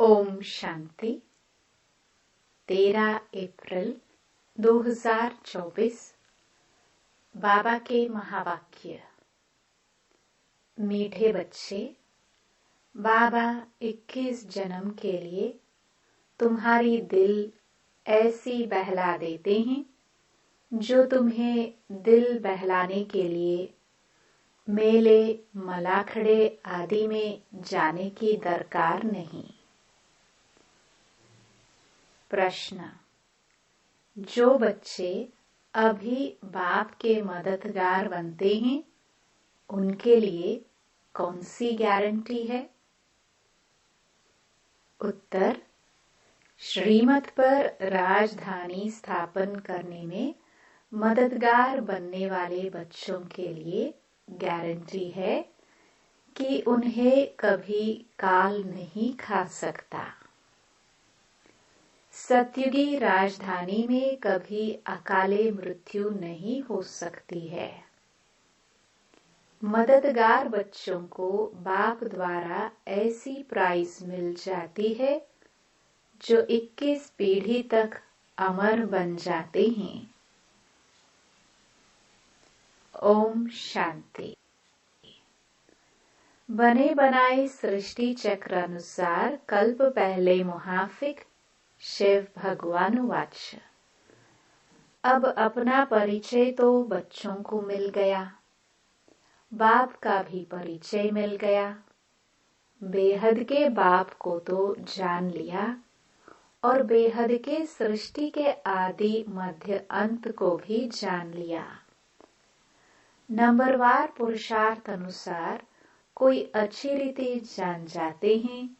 ओम शांति। 13 अप्रैल 2024। बाबा के महावाक्य। मीठे बच्चे, बाबा 21 जन्म के लिए तुम्हारी दिल ऐसी बहला देते हैं जो तुम्हें दिल बहलाने के लिए मेले, मलाखड़े आदि में जाने की दरकार नहीं। प्रश्न। जो बच्चे अभी बाप के मददगार बनते हैं उनके लिए कौन सी गारंटी है? उत्तर। श्रीमत पर राजधानी स्थापन करने में मददगार बनने वाले बच्चों के लिए गारंटी है कि उन्हें कभी काल नहीं खा सकता। सतयुगी राजधानी में कभी अकाले मृत्यु नहीं हो सकती है। मददगार बच्चों को बाप द्वारा ऐसी प्राइज मिल जाती है जो 21 पीढ़ी तक अमर बन जाते हैं। ओम शांति। बने बनाए सृष्टि चक्र अनुसार कल्प पहले मुहाफिक शिव भगवान वाच। अब अपना परिचय तो बच्चों को मिल गया, बाप का भी परिचय मिल गया। बेहद के बाप को तो जान लिया और बेहद के सृष्टि के आदि मध्य अंत को भी जान लिया। नंबरवार पुरुषार्थ अनुसार कोई अच्छी रीति जान जाते हैं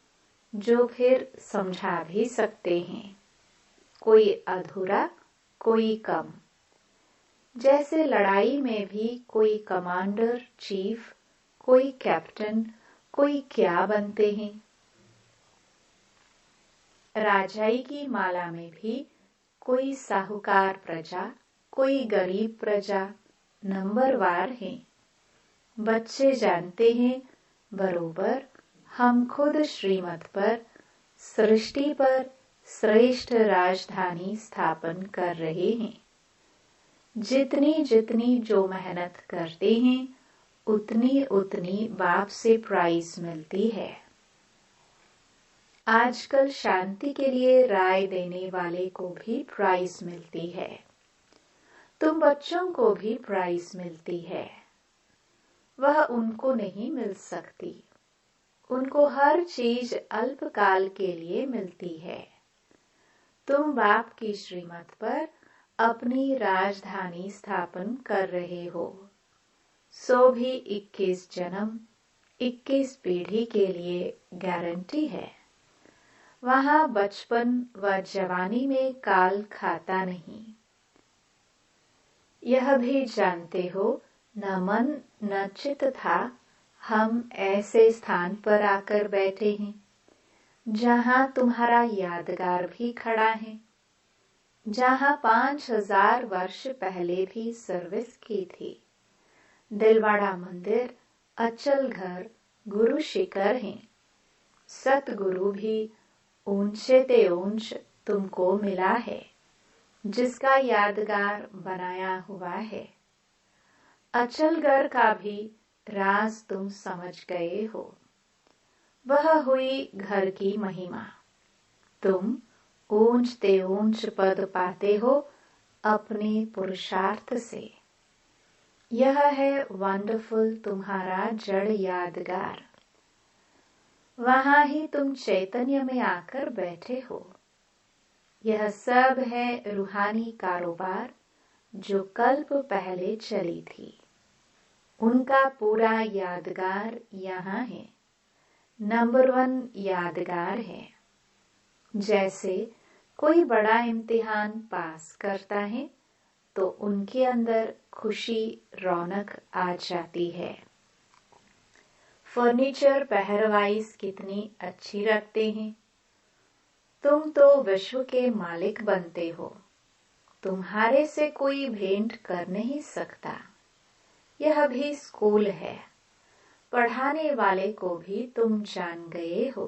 जो फिर समझा भी सकते हैं, कोई अधूरा कोई कम। जैसे लड़ाई में भी कोई कमांडर चीफ, कोई कैप्टन, कोई क्या बनते हैं। राजाई की माला में भी कोई साहूकार प्रजा, कोई गरीब प्रजा नंबरवार है। बच्चे जानते हैं बरोबर हम खुद श्रीमत पर सृष्टि पर श्रेष्ठ राजधानी स्थापन कर रहे हैं। जितनी जितनी जो मेहनत करते हैं उतनी उतनी बाप से प्राइज मिलती है। आजकल शांति के लिए राय देने वाले को भी प्राइज मिलती है। तुम बच्चों को भी प्राइज मिलती है। वह उनको नहीं मिल सकती। उनको हर चीज अल्पकाल के लिए मिलती है। तुम बाप की श्रीमत पर अपनी राजधानी स्थापन कर रहे हो, सो भी 21 जन्म 21 पीढ़ी के लिए गारंटी है। वहां बचपन व जवानी में काल खाता नहीं। यह भी जानते हो न मन न चित था हम ऐसे स्थान पर आकर बैठे हैं जहां तुम्हारा यादगार भी खड़ा है, जहां 5000 वर्ष पहले भी सर्विस की थी। दिलवाड़ा मंदिर, अचल घर, गुरु शिखर हैं। सतगुरु भी ऊंचे ते ऊंच तुमको मिला है, जिसका यादगार बनाया हुआ है। अचलगढ़ का भी राज तुम समझ गए हो। वह हुई घर की महिमा। तुम ऊंच ते ऊंच पद पाते हो अपने पुरुषार्थ से। यह है वंडरफुल तुम्हारा जड़ यादगार। वहां ही तुम चैतन्य में आकर बैठे हो। यह सब है रूहानी कारोबार जो कल्प पहले चली थी। उनका पूरा यादगार यहाँ है। नंबर 1 यादगार है। जैसे कोई बड़ा इम्तिहान पास करता है तो उनके अंदर खुशी रौनक आ जाती है। फर्नीचर पहरवाइज कितनी अच्छी रखते हैं। तुम तो विश्व के मालिक बनते हो। तुम्हारे से कोई भेंट कर नहीं सकता। यह भी स्कूल है। पढ़ाने वाले को भी तुम जान गए हो।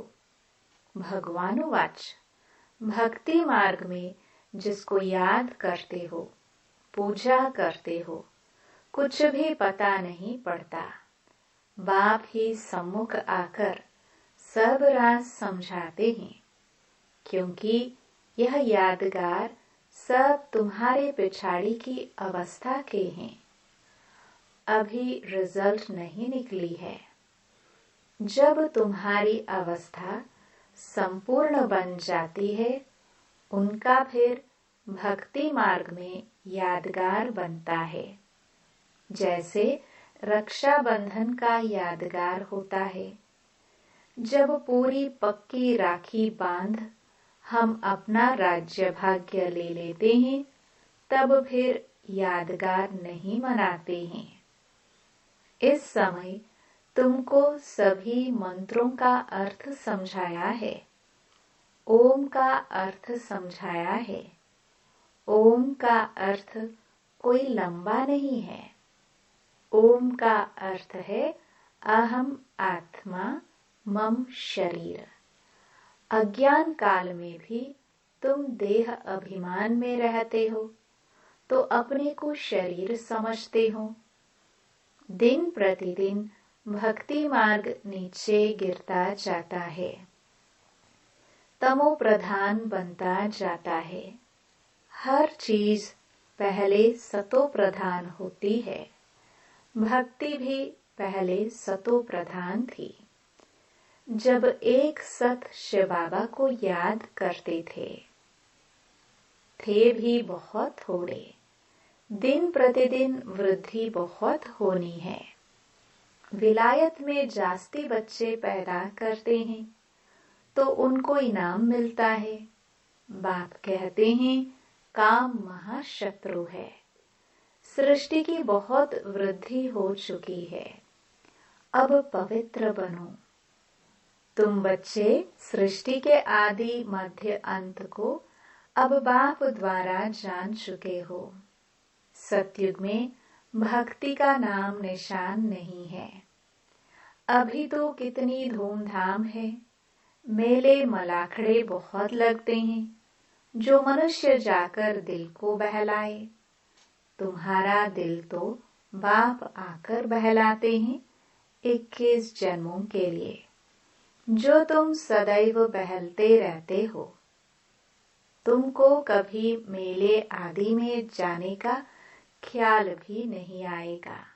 भगवानुवाच। भक्ति मार्ग में जिसको याद करते हो, पूजा करते हो, कुछ भी पता नहीं पड़ता। बाप ही सम्मुख आकर सब राज समझाते हैं, क्योंकि यह यादगार सब तुम्हारे पिछाड़ी की अवस्था के हैं। अभी रिजल्ट नहीं निकली है। जब तुम्हारी अवस्था संपूर्ण बन जाती है, उनका फिर भक्ति मार्ग में यादगार बनता है। जैसे रक्षाबंधन का यादगार होता है। जब पूरी पक्की राखी बांध हम अपना राज्य भाग्य ले लेते हैं, तब फिर यादगार नहीं मनाते हैं। इस समय तुमको सभी मंत्रों का अर्थ समझाया है। ओम का अर्थ समझाया है। ओम का अर्थ कोई लंबा नहीं है। ओम का अर्थ है अहम आत्मा मम शरीर। अज्ञान काल में भी तुम देह अभिमान में रहते हो, तो अपने को शरीर समझते हो। दिन प्रतिदिन भक्ति मार्ग नीचे गिरता जाता है, तमो प्रधान बनता जाता है। हर चीज पहले सतो प्रधान होती है। भक्ति भी पहले सतो प्रधान थी। जब एक सत शिव बाबा को याद करते थे भी बहुत थोड़े। दिन प्रतिदिन वृद्धि बहुत होनी है। विलायत में जास्ती बच्चे पैदा करते हैं तो उनको इनाम मिलता है। बाप कहते हैं काम महाशत्रु है। सृष्टि की बहुत वृद्धि हो चुकी है, अब पवित्र बनो। तुम बच्चे सृष्टि के आदि मध्य अंत को अब बाप द्वारा जान चुके हो। सतयुग में भक्ति का नाम निशान नहीं है। अभी तो कितनी धूमधाम है। मेले मलाखड़े बहुत लगते हैं, जो मनुष्य जाकर दिल को बहलाए। तुम्हारा दिल तो बाप आकर बहलाते हैं 21 जन्मों के लिए, जो तुम सदैव बहलते रहते हो। तुमको कभी मेले आदि में जाने का ख्याल भी नहीं आएगा।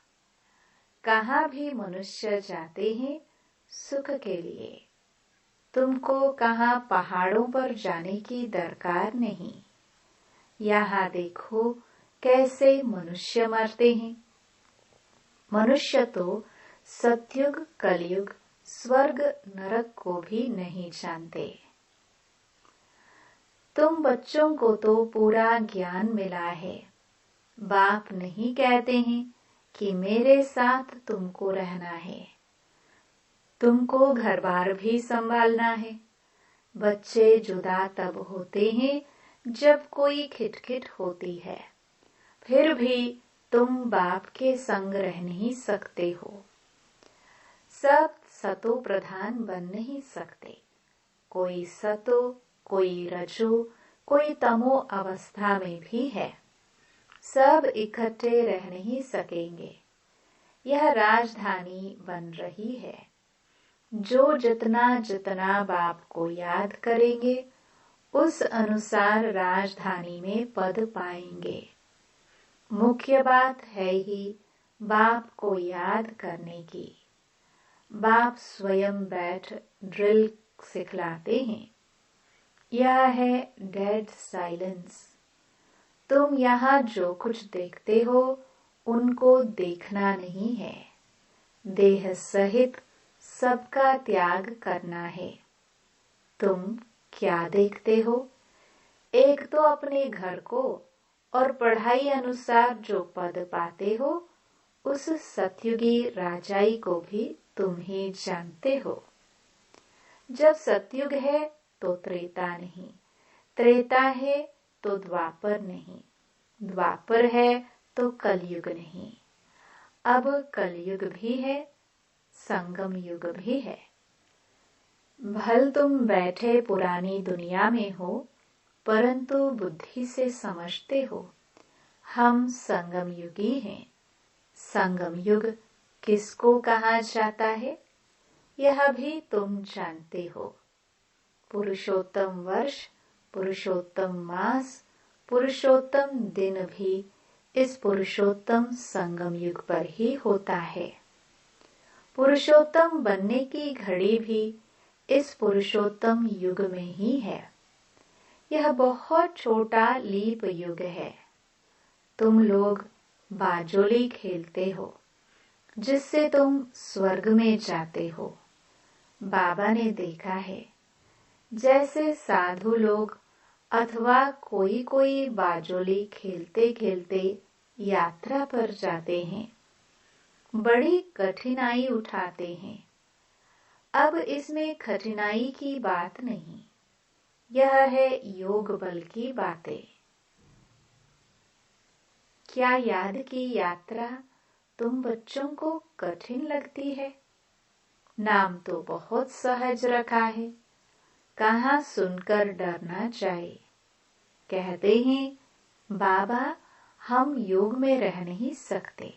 कहाँ भी मनुष्य जाते हैं सुख के लिए। तुमको कहाँ पहाड़ों पर जाने की दरकार नहीं। यहाँ देखो कैसे मनुष्य मरते हैं। मनुष्य तो सतयुग कलयुग स्वर्ग नरक को भी नहीं जानते। तुम बच्चों को तो पूरा ज्ञान मिला है। बाप नहीं कहते हैं कि मेरे साथ तुमको रहना है। तुमको घर बार भी संभालना है। बच्चे जुदा तब होते हैं जब कोई खिटखिट होती है। फिर भी तुम बाप के संग रह नहीं सकते हो। सब सतो प्रधान बन नहीं सकते। कोई सतो, कोई रजो, कोई तमो अवस्था में भी है। सब इकट्ठे रह नहीं सकेंगे। यह राजधानी बन रही है। जो जितना जितना बाप को याद करेंगे, उस अनुसार राजधानी में पद पाएंगे। मुख्य बात है ही बाप को याद करने की। बाप स्वयं बैठ ड्रिल सिखलाते हैं। यह है डेड साइलेंस। तुम यहाँ जो कुछ देखते हो उनको देखना नहीं है। देह सहित सबका त्याग करना है। तुम क्या देखते हो? एक तो अपने घर को और पढ़ाई अनुसार जो पद पाते हो, उस सतयुगी राजाई को भी तुम ही जानते हो। जब सतयुग है तो त्रेता नहीं, त्रेता है तो द्वापर नहीं, द्वापर है तो कलयुग नहीं। अब कलयुग भी है, संगम युग भी है। भल तुम बैठे पुरानी दुनिया में हो, परंतु बुद्धि से समझते हो हम संगम युगी हैं। संगम युग किसको कहा जाता है, यह भी तुम जानते हो। पुरुषोत्तम वर्ष, पुरुषोत्तम मास, पुरुषोत्तम दिन भी इस पुरुषोत्तम संगम युग पर ही होता है। पुरुषोत्तम बनने की घड़ी भी इस पुरुषोत्तम युग में ही है। यह बहुत छोटा लीप युग है। तुम लोग बाजोली खेलते हो, जिससे तुम स्वर्ग में जाते हो। बाबा ने देखा है, जैसे साधु लोग अथवा कोई बाजोली खेलते खेलते यात्रा पर जाते हैं, बड़ी कठिनाई उठाते हैं। अब इसमें कठिनाई की बात नहीं, यह है योग बल की बातें। क्या याद की यात्रा तुम बच्चों को कठिन लगती है? नाम तो बहुत सहज रखा है, कहाँ सुनकर डरना चाहिए। कहते हैं बाबा हम योग में रह नहीं सकते।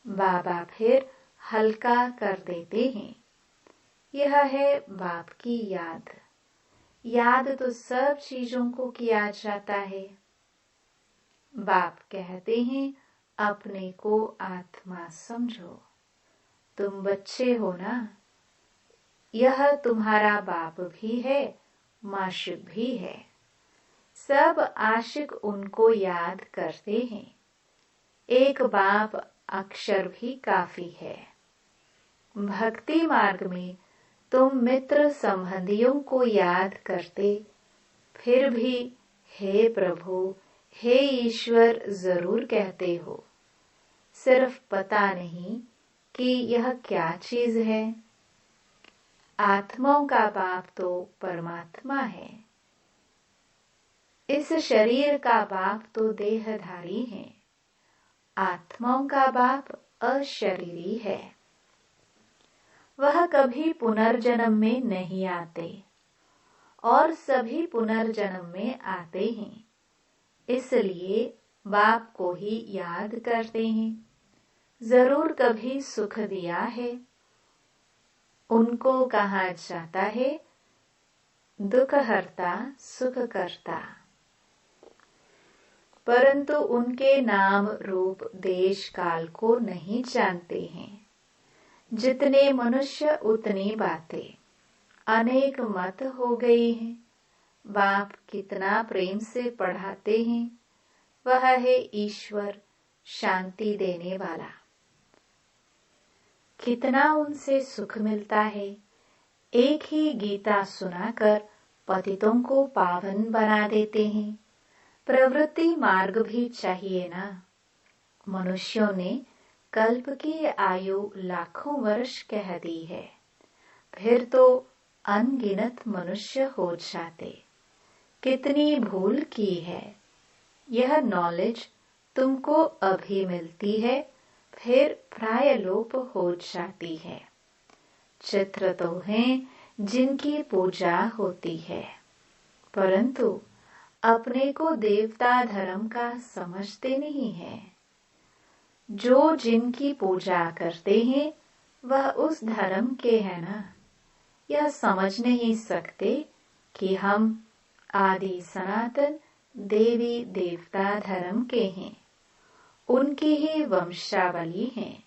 बाबा फिर हल्का कर देते हैं। यह है बाप की याद। याद तो सब चीजों को किया जाता है। बाप कहते हैं अपने को आत्मा समझो। तुम बच्चे हो ना, यह तुम्हारा बाप भी है, माशिक भी है। सब आशिक उनको याद करते हैं। एक बाप अक्षर भी काफी है। भक्ति मार्ग में तुम मित्र संबंधियों को याद करते, फिर भी हे प्रभु, हे ईश्वर जरूर कहते हो। सिर्फ पता नहीं कि यह क्या चीज है। आत्माओं का बाप तो परमात्मा है। इस शरीर का बाप तो देहधारी है। आत्माओं का बाप अशरीरी है। वह कभी पुनर्जन्म में नहीं आते और सभी पुनर्जन्म में आते हैं, इसलिए बाप को ही याद करते हैं। जरूर कभी सुख दिया है। उनको कहा जाता है दुख हरता सुख करता, परंतु उनके नाम रूप देश काल को नहीं जानते हैं। जितने मनुष्य उतनी बातें, अनेक मत हो गई हैं। बाप कितना प्रेम से पढ़ाते हैं। वह है ईश्वर, शांति देने वाला। कितना उनसे सुख मिलता है। एक ही गीता सुनाकर पतितों को पावन बना देते हैं। प्रवृत्ति मार्ग भी चाहिए ना। मनुष्यों ने कल्प की आयु लाखों वर्ष कह दी है, फिर तो अनगिनत मनुष्य हो जाते। कितनी भूल की है। यह नॉलेज तुमको अभी मिलती है, फिर प्राय लोप हो जाती है। चित्र तो हैं जिनकी पूजा होती है, परंतु अपने को देवता धर्म का समझते नहीं है। जो जिनकी पूजा करते हैं वह उस धर्म के हैं ना। यह समझ नहीं सकते कि हम आदि सनातन देवी देवता धर्म के हैं, उनकी ही वंशावली हैं।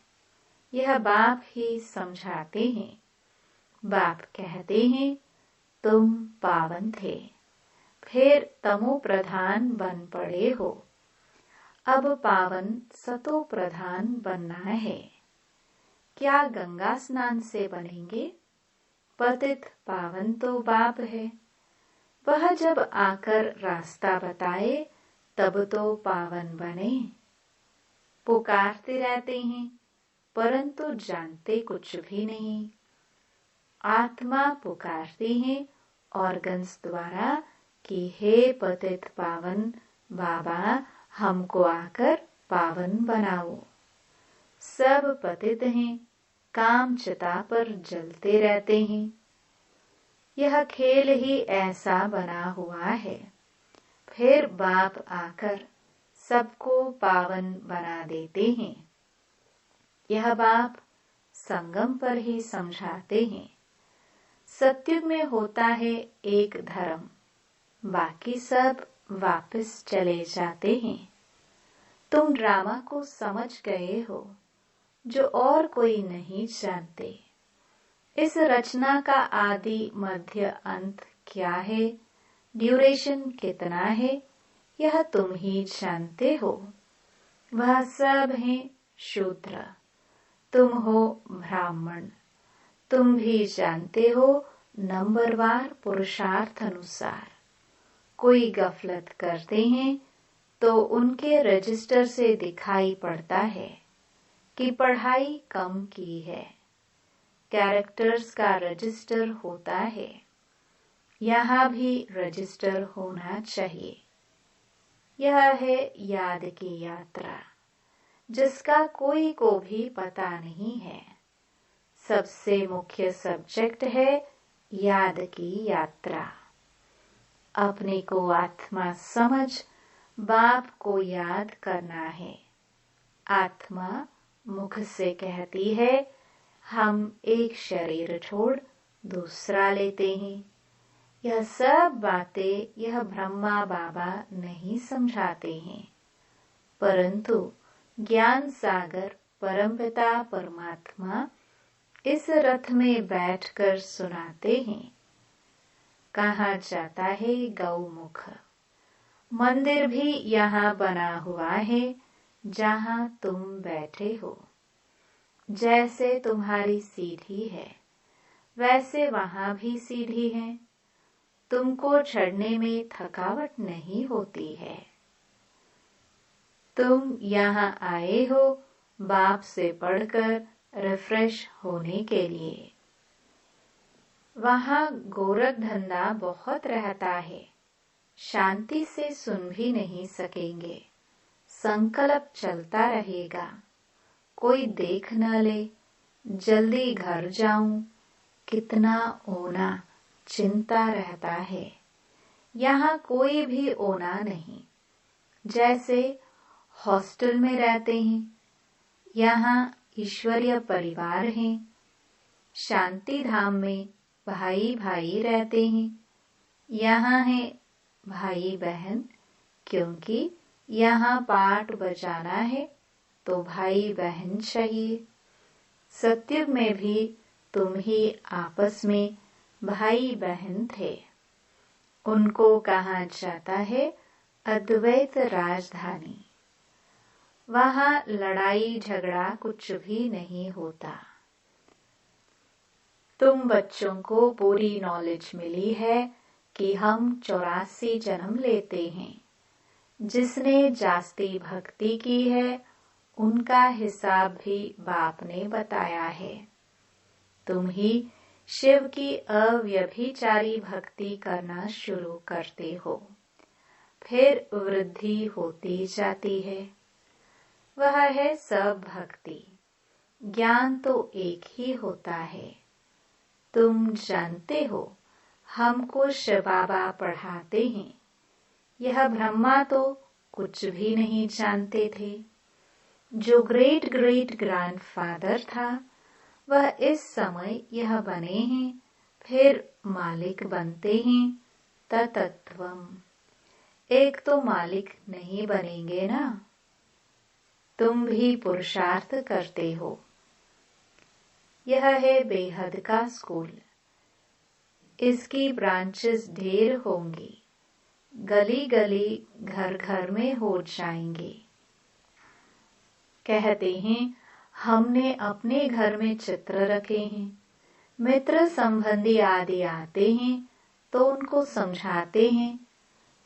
यह बाप ही समझाते हैं। बाप कहते हैं तुम पावन थे, फिर तमो प्रधान बन पड़े हो। अब पावन सतो प्रधान बनना है। क्या गंगा स्नान से बनेंगे? पतित पावन तो बाप है। वह जब आकर रास्ता बताए तब तो पावन बने। पुकारते रहते हैं, परंतु जानते कुछ भी नहीं। आत्मा पुकारती है ऑर्गन्स द्वारा कि हे पतित पावन बाबा, हमको आकर पावन बनाओ। सब पतित हैं, काम चिता पर जलते रहते हैं। यह खेल ही ऐसा बना हुआ है। फिर बाप आकर सबको पावन बना देते हैं। यह बाप संगम पर ही समझाते हैं। सत्युग में होता है एक धर्म, बाकी सब वापस चले जाते हैं। तुम ड्रामा को समझ गए हो, जो और कोई नहीं जानते। इस रचना का आदि मध्य अंत क्या है, ड्यूरेशन कितना है, यह तुम ही जानते हो। वह सब है शूद्र, तुम हो ब्राह्मण। तुम भी जानते हो नंबरवार पुरुषार्थ अनुसार। कोई गफलत करते हैं तो उनके रजिस्टर से दिखाई पड़ता है कि पढ़ाई कम की है। कैरेक्टर्स का रजिस्टर होता है, यहाँ भी रजिस्टर होना चाहिए। यह है याद की यात्रा, जिसका कोई को भी पता नहीं है। सबसे मुख्य सब्जेक्ट है याद की यात्रा। अपने को आत्मा समझ बाप को याद करना है। आत्मा मुख से कहती है, हम एक शरीर छोड़ दूसरा लेते हैं। यह सब बातें यह ब्रह्मा बाबा नहीं समझाते हैं, परंतु ज्ञान सागर परमपिता परमात्मा इस रथ में बैठकर सुनाते हैं। कहा जाता है गौमुख। मंदिर भी यहाँ बना हुआ है जहाँ तुम बैठे हो। जैसे तुम्हारी सीढ़ी है, वैसे वहाँ भी सीढ़ी है। तुमको चढ़ने में थकावट नहीं होती है। तुम यहाँ आए हो बाप से पढ़कर रिफ्रेश होने के लिए। वहाँ गोरख धंधा बहुत रहता है, शांति से सुन भी नहीं सकेंगे। संकल्प चलता रहेगा, कोई देख न ले, जल्दी घर जाऊं, कितना ओना, चिंता रहता है। यहाँ कोई भी ओना नहीं, जैसे हॉस्टल में रहते हैं। यहाँ ईश्वरीय परिवार है। शांति धाम में भाई भाई रहते हैं। यहाँ है भाई बहन, क्योंकि यहाँ पाठ बजाना है तो भाई बहन चाहिए। सत्युग में भी तुम ही आपस में भाई बहन थे। उनको कहा जाता है अद्वैत राजधानी। वहाँ लड़ाई झगड़ा कुछ भी नहीं होता। तुम बच्चों को पूरी नॉलेज मिली है कि हम 84 जन्म लेते हैं। जिसने जास्ती भक्ति की है, उनका हिसाब भी बाप ने बताया है। तुम ही शिव की अव्यभिचारी भक्ति करना शुरू करते हो, फिर वृद्धि होती जाती है। वह है सब भक्ति। ज्ञान तो एक ही होता है। तुम जानते हो, हमको शिव बाबा पढ़ाते हैं। यह ब्रह्मा तो कुछ भी नहीं जानते थे। जो ग्रेट ग्रेट ग्रैंडफादर था, वह इस समय यह बने हैं, फिर मालिक बनते हैं। तत्त्वम। एक तो मालिक नहीं बनेंगे ना। तुम भी पुरुषार्थ करते हो। यह है बेहद का स्कूल। इसकी ब्रांचेस ढेर होंगी, गली गली घर घर में हो जाएंगे। कहते हैं हमने अपने घर में चित्र रखे हैं। मित्र संबंधी आदि आते हैं तो उनको समझाते हैं,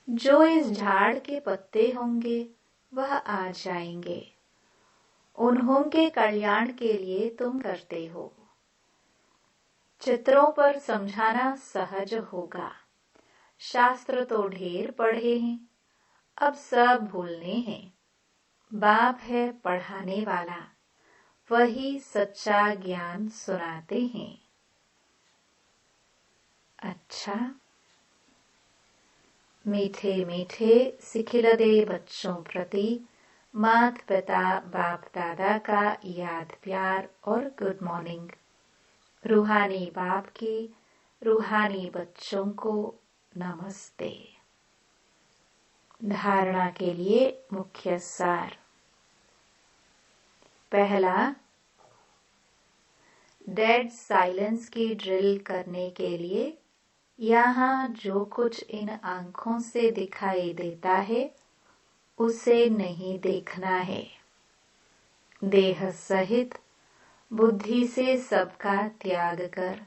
जो इस झाड़ के पत्ते होंगे वह आ जाएंगे। उन्हों के कल्याण के लिए तुम करते हो। चित्रों पर समझाना सहज होगा। शास्त्र तो ढेर पढ़े हैं, अब सब भूलने हैं। बाप है पढ़ाने वाला, वही सच्चा ज्ञान सुनाते हैं। अच्छा। मीठे मीठे सिखिलदे बच्चों प्रति माता पिता बाप दादा का याद प्यार और गुड मॉर्निंग। रूहानी बाप की रूहानी बच्चों को नमस्ते। धारणा के लिए मुख्य सार। पहला, डेड साइलेंस की ड्रिल करने के लिए यहाँ जो कुछ इन आंखों से दिखाई देता है उसे नहीं देखना है। देह सहित बुद्धि से सबका त्याग कर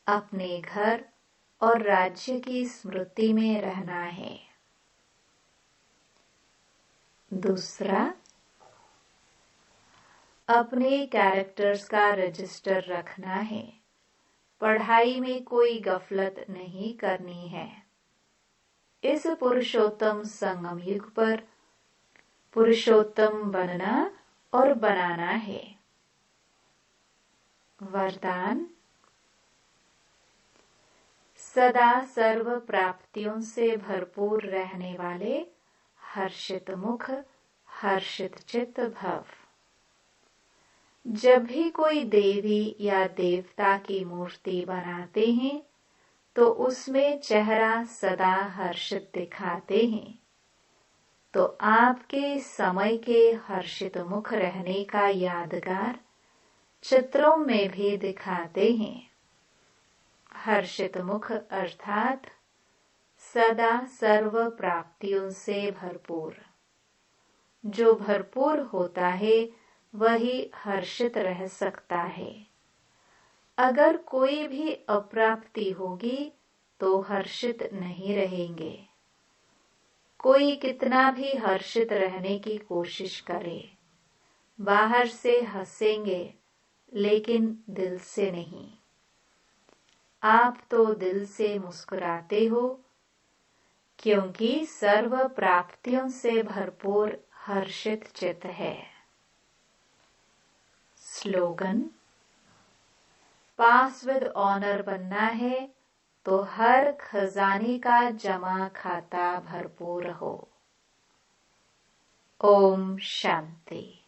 अपने घर और राज्य की स्मृति में रहना है। दूसरा, अपने कैरेक्टर्स का रजिस्टर रखना है। पढ़ाई में कोई गफलत नहीं करनी है। इस पुरुषोत्तम संगम युग पर पुरुषोत्तम बनना और बनाना है। वरदान, सदा सर्व प्राप्तियों से भरपूर रहने वाले हर्षित मुख हर्षित चित्त भव। जब भी कोई देवी या देवता की मूर्ति बनाते हैं तो उसमें चेहरा सदा हर्षित दिखाते हैं, तो आपके समय के हर्षित मुख रहने का यादगार चित्रों में भी दिखाते हैं। हर्षित मुख अर्थात सदा सर्व प्राप्तियों से भरपूर। जो भरपूर होता है वही हर्षित रह सकता है। अगर कोई भी अप्राप्ति होगी तो हर्षित नहीं रहेंगे। कोई कितना भी हर्षित रहने की कोशिश करे, बाहर से हंसेंगे लेकिन दिल से नहीं। आप तो दिल से मुस्कुराते हो क्योंकि सर्व प्राप्तियों से भरपूर हर्षित चित्त है। स्लोगन, पास विद ऑनर बनना है तो हर खजाने का जमा खाता भरपूर हो। ओम शांति।